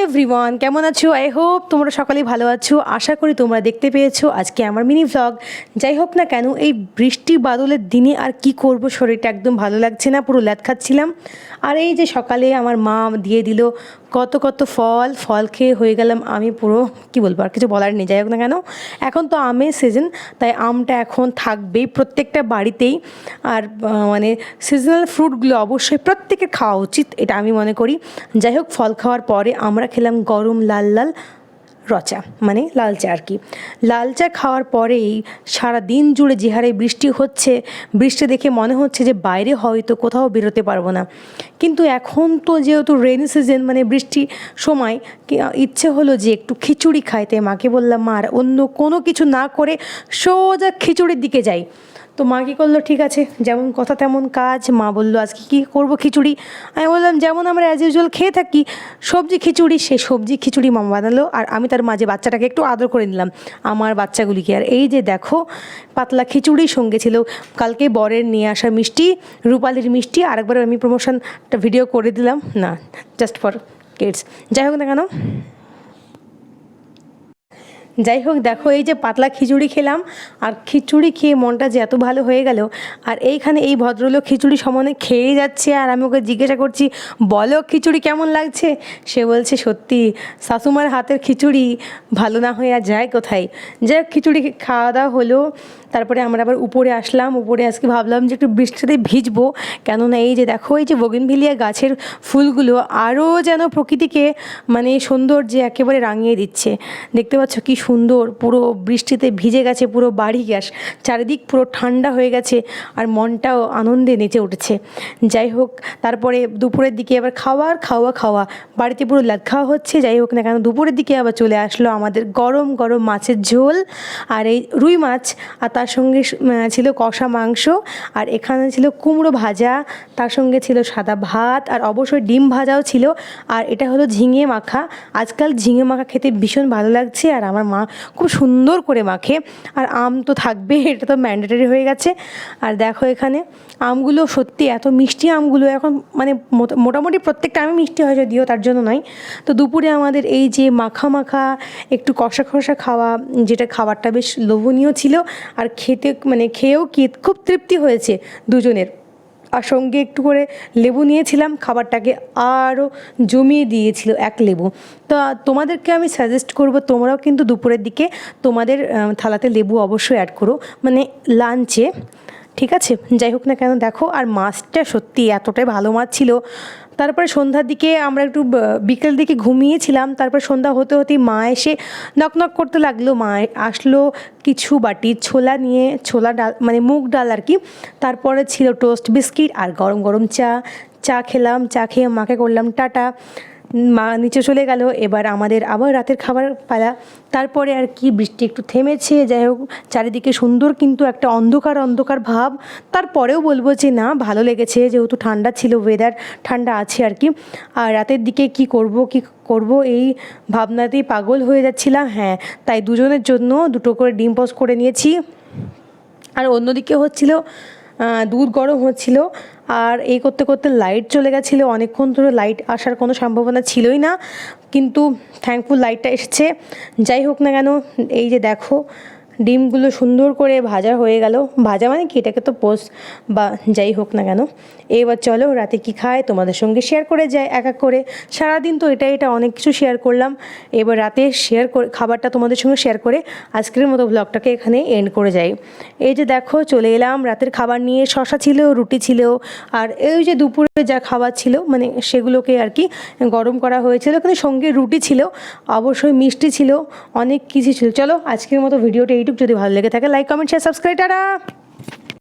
Everyone, কেমন আছো? I hope তোমরা সকালেই ভালো আছো। আশা করি তোমরা দেখতে পেয়েছো আজকে আমার মিনি ভ্লগ। যাই হোক না কেন, এই বৃষ্টি বাদলের দিনে আর কি করব, শরীরটা একদম ভালো লাগছে না, পুরো ল্যাদ খাচ্ছিলাম। আর এই যে সকালে আমার মা দিয়ে দিল কত কত ফল খেয়ে হয়ে গেলাম আমি পুরো, কি বলবো, আর কিছু বলার নেই। যাই হোক না কেন, এখন তো আমের সিজন, তাই আমটা এখন থাকবেই প্রত্যেকটা বাড়িতেই। আর মানে সিজনাল ফ্রুটগুলো অবশ্যই প্রত্যেকের খাওয়া উচিত, এটা আমি মনে করি। যাই হোক, ফল খাওয়ার পরে আমরা খেলাম গরম লাল লাল রচা, মানে লাল চা আর কি। লাল চা খাওয়ার পরেই সারা দিন জুড়ে যে হারে বৃষ্টি হচ্ছে, বৃষ্টি দেখে মনে হচ্ছে যে বাইরে হয়তো কোথাও বেরোতে পারবো না। কিন্তু এখন তো যেহেতু রেনি সিজন, মানে বৃষ্টি সময়, ইচ্ছে হলো যে একটু খিচুড়ি খাইতে। মাকে বললাম, মা আর অন্য কোনো কিছু না করে সোজা খিচুড়ির দিকে যাই। তো মা কী করলো, ঠিক আছে যেমন কথা তেমন কাজ। মা বললো আজকে কী করবো, খিচুড়ি। আমি বললাম যেমন আমরা অ্যাজ ইউজুয়াল খেয়ে থাকি, সবজি খিচুড়ি। সে সবজি খিচুড়ি মা বানালো, আর আমি তার মাঝে বাচ্চাটাকে একটু আদর করে নিলাম, আমার বাচ্চাগুলিকে। আর এই যে দেখো, পাতলা খিচুড়ির সঙ্গে ছিল কালকে বরের নিয়ে আসা মিষ্টি, রূপালির মিষ্টি। আরেকবার আমি প্রমোশনটা ভিডিও করে দিলাম, না জাস্ট ফর কিডস। যাই হোক না কেন, যাই হোক দেখো, এই যে পাতলা খিচুড়ি খেলাম, আর খিচুড়ি খেয়ে মনটা যে এত ভালো হয়ে গেল। আর এইখানে এই ভদ্রলোক খিচুড়ি সমানে খেয়েই যাচ্ছে, আর আমি ওকে জিজ্ঞাসা করছি, বলো খিচুড়ি কেমন লাগছে। সে বলছে, সত্যি শাশুমার হাতের খিচুড়ি ভালো না হয়ে আর যায় কোথায়। যাই হোক, খিচুড়ি খাওয়া দাওয়া হলো। তারপরে আমরা আবার উপরে আসলাম। উপরে আজকে ভাবলাম যে একটু বৃষ্টিতে ভিজবো, কেননা এই যে দেখো, এই যে বোগেনভিলিয়া গাছের ফুলগুলো আরও যেন প্রকৃতিকে মানে সৌন্দর্যে একেবারে রাঙিয়ে দিচ্ছে। দেখতে পাচ্ছ কি সুন্দর, পুরো বৃষ্টিতে ভিজে গেছে পুরো বাড়ি গ্যাস, চারিদিক পুরো ঠান্ডা হয়ে গেছে, আর মনটাও আনন্দে নেচে উঠেছে। যাই হোক, তারপরে দুপুরের দিকে আবার খাওয়া বাড়িতে পুরো লাদ খাওয়া হচ্ছে। যাই হোক না কেন, দুপুরের দিকে আবার চলে আসলো আমাদের গরম গরম মাছের ঝোল, আর এই রুই মাছ, আর তার সঙ্গে ছিল কষা মাংস, আর এখানে ছিল কুমড়ো ভাজা, তার সঙ্গে ছিল সাদা ভাত, আর অবশ্যই ডিম ভাজাও ছিল। আর এটা হলো ঝিঙে মাখা। আজকাল ঝিঙে মাখা খেতে ভীষণ ভালো লাগছে, আর আমার মা খুব সুন্দর করে মাখে। আর আম তো থাকবে, এটা তো ম্যান্ডেটরি হয়ে গেছে। আর দেখো এখানে আমগুলো সত্যি এত মিষ্টি, আমগুলো এখন মানে মোটামুটি প্রত্যেকটা আমি মিষ্টি হয়, যদিও তার জন্য নয়। তো দুপুরে আমাদের এই যে মাখা একটু কষা খাওয়া, যেটা খাবারটা বেশ লোভনীয় ছিল, আর খেতে মানে খেয়েও কি খুব তৃপ্তি হয়েছে দুজনের। আর সঙ্গে একটু করে লেবু নিয়েছিলাম, খাবারটাকে আরও জমিয়ে দিয়েছিল এক লেবু। তো তোমাদেরকে আমি সাজেস্ট করব, তোমরাও কিন্তু দুপুরের দিকে তোমাদের থালাতে লেবু অবশ্যই অ্যাড করো, মানে লাঞ্চে, ঠিক আছে। যাই হোক না কেন দেখো, আর মাছটা সত্যি এতটাই ভালো মাছ ছিল। তারপরে সন্ধ্যার দিকে আমরা একটু বিকেল দিকে ঘুমিয়েছিলাম। তারপর সন্ধ্যা হতেই মা এসে নক করতে লাগলো। মা আসলো কিছু বাটি ছোলা নিয়ে, ছোলা ডাল মানে মুগ ডাল আর কি। তারপরে ছিল টোস্ট বিস্কিট আর গরম গরম চা খেলাম। চা খেয়ে মাকে করলাম টাটা, মা নিচে চলে গেল। এবার আমাদের আবার রাতের খাবার পালা। তারপরে আর কি বৃষ্টি একটু থেমেছে। যাই হোক, চারিদিকে সুন্দর কিন্তু একটা অন্ধকার ভাব। তারপরেও বলবো যে না, ভালো লেগেছে, যেহেতু ঠান্ডা ছিল, ওয়েদার ঠান্ডা আছে আর কি। আর রাতের দিকে কি করব এই ভাবনাতেই পাগল হয়ে যাচ্ছিলাম। হ্যাঁ, তাই দুজনের জন্য দুটো করে ডিম পোস্ট করে নিয়েছি। আর অন্যদিকে হচ্ছিল দুধ গরম হচ্ছিল। আর এই করতে করতে লাইট চলে গেছিলো, অনেকক্ষণ ধরে লাইট আসার কোনো সম্ভাবনা ছিলই না, কিন্তু থ্যাঙ্কফুল লাইটটা এসেছে। যাই হোক না কেন, এই যে দেখো ডিমগুলো সুন্দর করে ভাজা হয়ে গেল। ভাজা মানে কি, এটাকে তো পোস্ট বা যাই হোক না কেন। এবার চলো রাতে কি খায় তোমাদের সঙ্গে শেয়ার করে যাই এক এক করে। সারাদিন তো এটা অনেক কিছু শেয়ার করলাম, এবার রাতে খাবারটা তোমাদের সঙ্গে শেয়ার করে আজকের মতো ব্লগটাকে এখানে এন্ড করে যাই। এই যে দেখো, চলে এলাম রাতের খাবার নিয়ে। শসা ছিল, রুটি ছিল, আর এই যে দুপুরে যা খাবার ছিল মানে সেগুলোকে আর কি গরম করা হয়েছিল, কিন্তু সঙ্গে রুটি ছিল, অবশ্যই মিষ্টি ছিল, অনেক কিছু ছিল। চলো আজকের মতো ভিডিওটা এইটুকু। যদি ভালো লেগে থাকে like comment share subscribe, tata.